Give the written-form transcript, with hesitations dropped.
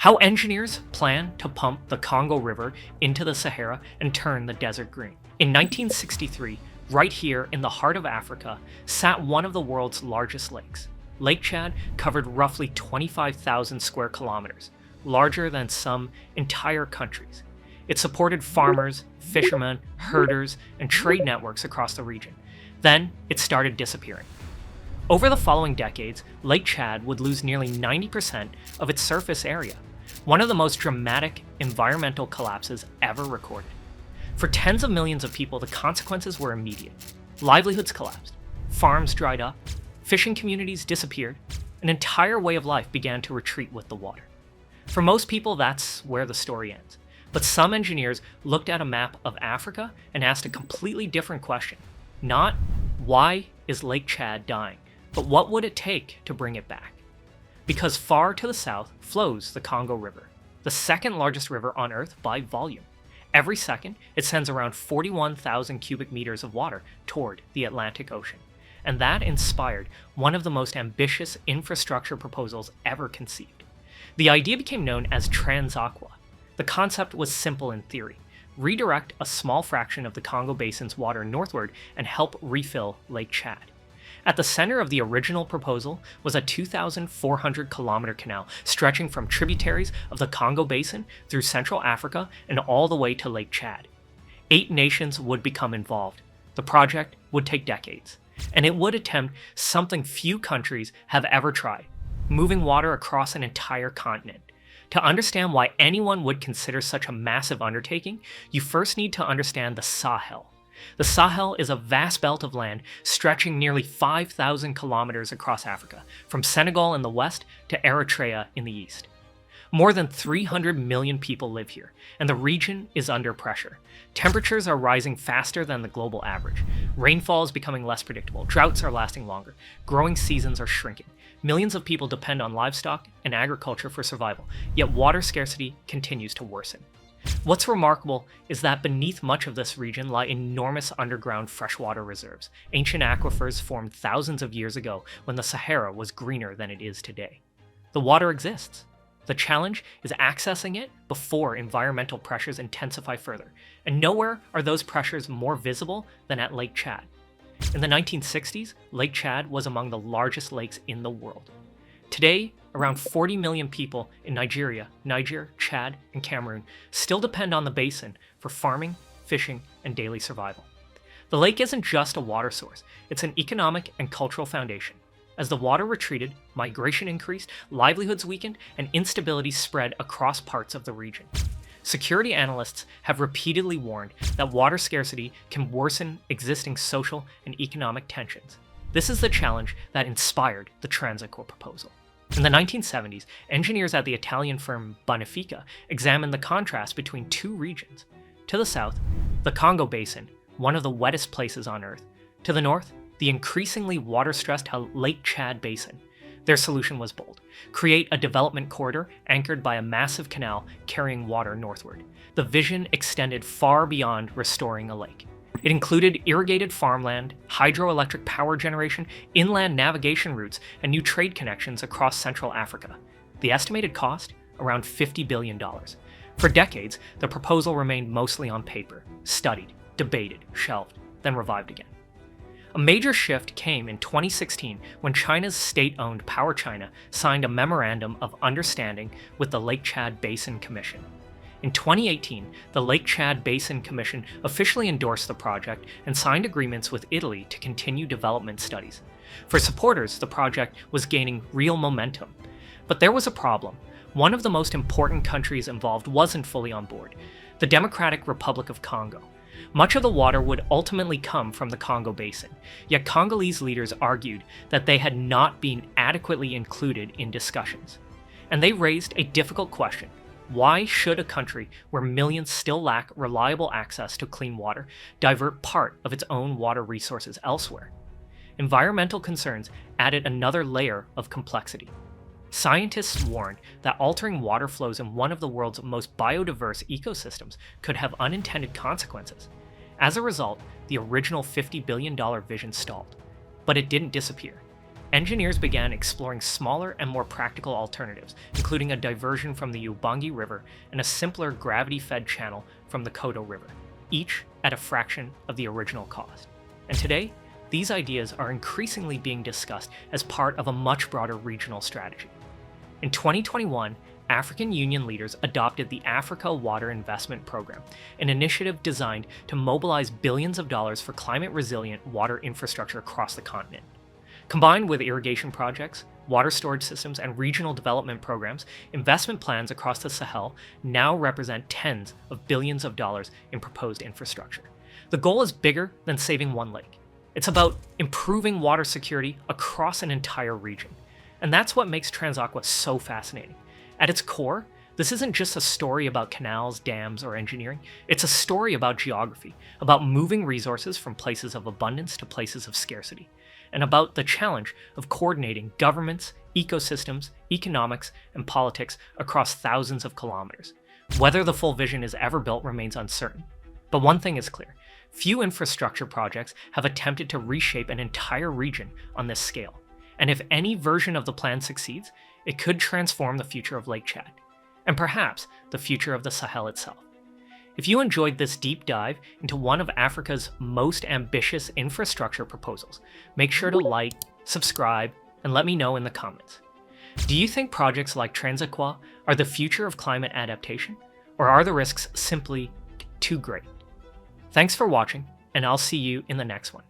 How engineers plan to pump the Congo River into the Sahara and turn the desert green. In 1963, right here in the heart of Africa, sat one of the world's largest lakes. Lake Chad covered roughly 25,000 square kilometers, larger than some entire countries. It supported farmers, fishermen, herders, and trade networks across the region. Then it started disappearing. Over the following decades, Lake Chad would lose nearly 90% of its surface area, one of the most dramatic environmental collapses ever recorded. For tens of millions of people, the consequences were immediate. Livelihoods collapsed, farms dried up, fishing communities disappeared, an entire way of life began to retreat with the water. For most people, that's where the story ends. But some engineers looked at a map of Africa and asked a completely different question. Not, why is Lake Chad dying, but what would it take to bring it back? Because far to the south flows the Congo River, the second largest river on Earth by volume. Every second, it sends around 41,000 cubic meters of water toward the Atlantic Ocean. And that inspired one of the most ambitious infrastructure proposals ever conceived. The idea became known as Trans Aqua. The concept was simple in theory: redirect a small fraction of the Congo Basin's water northward and help refill Lake Chad. At the center of the original proposal was a 2,400-kilometer canal stretching from tributaries of the Congo Basin through Central Africa and all the way to Lake Chad. 8 nations would become involved. The project would take decades, and it would attempt something few countries have ever tried: moving water across an entire continent. To understand why anyone would consider such a massive undertaking, you first need to understand the Sahel. The Sahel is a vast belt of land stretching nearly 5,000 kilometers across Africa, from Senegal in the west to Eritrea in the east. More than 300 million people live here, and the region is under pressure. Temperatures are rising faster than the global average. Rainfall is becoming less predictable. Droughts are lasting longer. Growing seasons are shrinking. Millions of people depend on livestock and agriculture for survival, yet water scarcity continues to worsen. What's remarkable is that beneath much of this region lie enormous underground freshwater reserves, ancient aquifers formed thousands of years ago when the Sahara was greener than it is today. The water exists. The challenge is accessing it before environmental pressures intensify further, and nowhere are those pressures more visible than at Lake Chad. In the 1960s, Lake Chad was among the largest lakes in the world. Today, around 40 million people in Nigeria, Niger, Chad, and Cameroon still depend on the basin for farming, fishing, and daily survival. The lake isn't just a water source, it's an economic and cultural foundation. As the water retreated, migration increased, livelihoods weakened, and instability spread across parts of the region. Security analysts have repeatedly warned that water scarcity can worsen existing social and economic tensions. This is the challenge that inspired the Transaqua proposal. In the 1970s, engineers at the Italian firm Bonifica examined the contrast between two regions. To the south, the Congo Basin, one of the wettest places on Earth. To the north, the increasingly water-stressed Lake Chad Basin. Their solution was bold: create a development corridor anchored by a massive canal carrying water northward. The vision extended far beyond restoring a lake. It included irrigated farmland, hydroelectric power generation, inland navigation routes, and new trade connections across Central Africa. The estimated cost? Around $50 billion. For decades, the proposal remained mostly on paper, studied, debated, shelved, then revived again. A major shift came in 2016 when China's state-owned PowerChina signed a Memorandum of Understanding with the Lake Chad Basin Commission. In 2018, the Lake Chad Basin Commission officially endorsed the project and signed agreements with Italy to continue development studies. For supporters, the project was gaining real momentum. But there was a problem. One of the most important countries involved wasn't fully on board: the Democratic Republic of Congo. Much of the water would ultimately come from the Congo Basin, yet Congolese leaders argued that they had not been adequately included in discussions. And they raised a difficult question: why should a country where millions still lack reliable access to clean water divert part of its own water resources elsewhere? Environmental concerns added another layer of complexity. Scientists warned that altering water flows in one of the world's most biodiverse ecosystems could have unintended consequences. As a result, the original $50 billion vision stalled. But it didn't disappear. engineers began exploring smaller and more practical alternatives, including a diversion from the Ubangi River and a simpler gravity-fed channel from the Congo River, each at a fraction of the original cost. And today, these ideas are increasingly being discussed as part of a much broader regional strategy. In 2021, African Union leaders adopted the Africa Water Investment Program, an initiative designed to mobilize billions of dollars for climate-resilient water infrastructure across the continent. Combined with irrigation projects, water storage systems, and regional development programs, investment plans across the Sahel now represent tens of billions of dollars in proposed infrastructure. The goal is bigger than saving one lake. It's about improving water security across an entire region. And that's what makes Transaqua so fascinating. At its core, this isn't just a story about canals, dams, or engineering. It's a story about geography, about moving resources from places of abundance to places of scarcity, and about the challenge of coordinating governments, ecosystems, economics, and politics across thousands of kilometers. Whether the full vision is ever built remains uncertain. But one thing is clear: few infrastructure projects have attempted to reshape an entire region on this scale. And if any version of the plan succeeds, it could transform the future of Lake Chad, and perhaps the future of the Sahel itself. If you enjoyed this deep dive into one of Africa's most ambitious infrastructure proposals, make sure to like, subscribe, and let me know in the comments. Do you think projects like Transaqua are the future of climate adaptation, or are the risks simply too great? Thanks for watching, and I'll see you in the next one.